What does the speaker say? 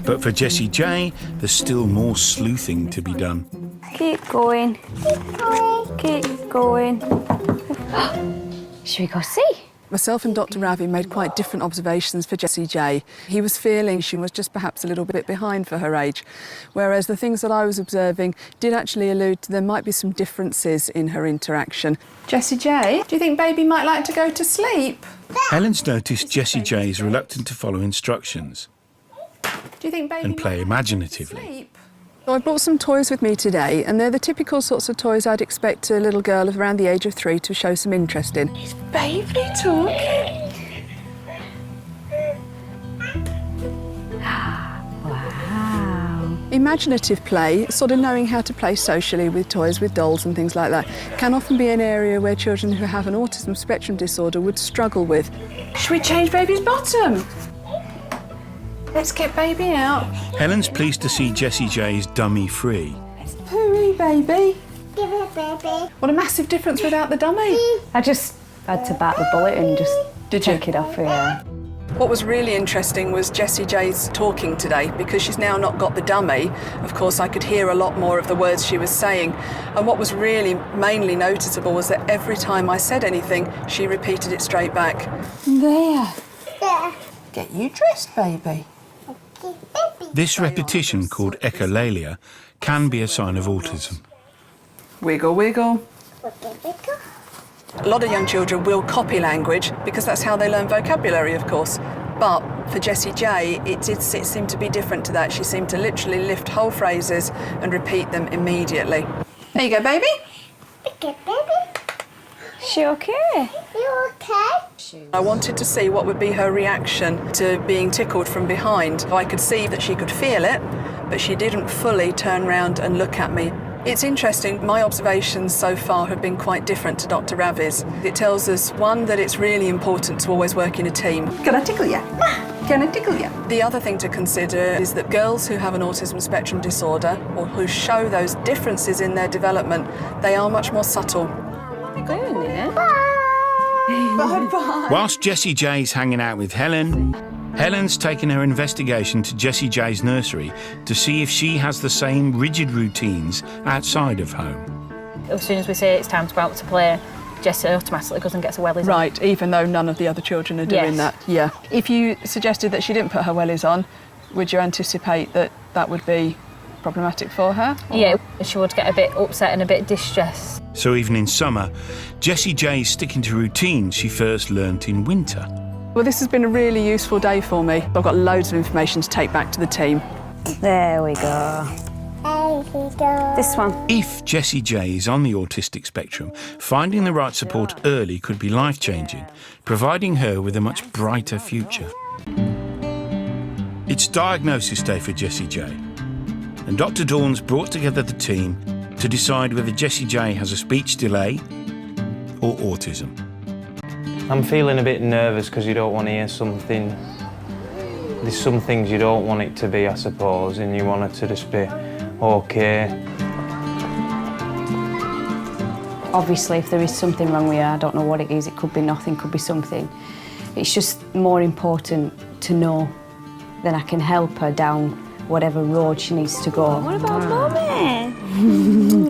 But for Jessie J, there's still more sleuthing to be done. Keep going. Keep going. Should we go see? Myself and Dr. Ravi made quite different observations for Jessie J. He was feeling she was just perhaps a little bit behind for her age, whereas the things that I was observing did actually allude to there might be some differences in her interaction. Jessie J, do you think baby might like to go to sleep? Helen's noticed Jessie J is reluctant to follow instructions Do you think baby and play might imaginatively. sleep? So I brought some toys with me today, and they're the typical sorts of toys I'd expect a little girl of around the age of 3 to show some interest in. Is baby talking? Wow. Imaginative play, sort of knowing how to play socially with toys, with dolls and things like that, can often be an area where children who have an autism spectrum disorder would struggle with. Should we change baby's bottom? Let's get baby out. Helen's pleased to see Jessie J's dummy free. Pooey, baby. Give it, baby. What a massive difference without the dummy. I just had to bite the bullet and just take it off here. What was really interesting was Jessie J's talking today, because she's now not got the dummy. Of course, I could hear a lot more of the words she was saying. And what was really mainly noticeable was that every time I said anything, she repeated it straight back. There. There. Get you dressed, baby. Okay, baby. This repetition, called echolalia, can be a sign of autism. Wiggle, wiggle. Okay, wiggle. A lot of young children will copy language because that's how they learn vocabulary, of course. But for Jessie J, it seemed to be different to that. She seemed to literally lift whole phrases and repeat them immediately. There you go, baby. Okay, baby. She okay? You okay? I wanted to see what would be her reaction to being tickled from behind. I could see that she could feel it, but she didn't fully turn round and look at me. It's interesting, my observations so far have been quite different to Dr. Ravi's. It tells us, one, that it's really important to always work in a team. Can I tickle you? Can I tickle you? The other thing to consider is that girls who have an autism spectrum disorder or who show those differences in their development, they are much more subtle. Bye-bye. Whilst Jessie J's hanging out with Helen, Helen's taken her investigation to Jessie J's nursery to see if she has the same rigid routines outside of home. As soon as we say it's time to go out to play, Jessie automatically goes and gets her wellies on. Right, even though none of the other children are doing Yes. that. Yeah. If you suggested that she didn't put her wellies on, would you anticipate that that would be problematic for her? Or? Yeah, she would get a bit upset and a bit distressed. So even in summer, Jessie J's sticking to routines she first learnt in winter. Well, this has been a really useful day for me. I've got loads of information to take back to the team. There we go. There you go. This one. If Jessie J is on the autistic spectrum, finding the right support early could be life-changing, providing her with a much brighter future. It's diagnosis day for Jessie J, and Dr. Dawn's brought together the team to decide whether Jessie J has a speech delay or autism. I'm feeling a bit nervous because you don't want to hear something. There's some things you don't want it to be, I suppose, and you want it to just be okay. Obviously, if there is something wrong with her, I don't know what it is. It could be nothing, could be something. It's just more important to know that I can help her down whatever road she needs to go. What about Mummy?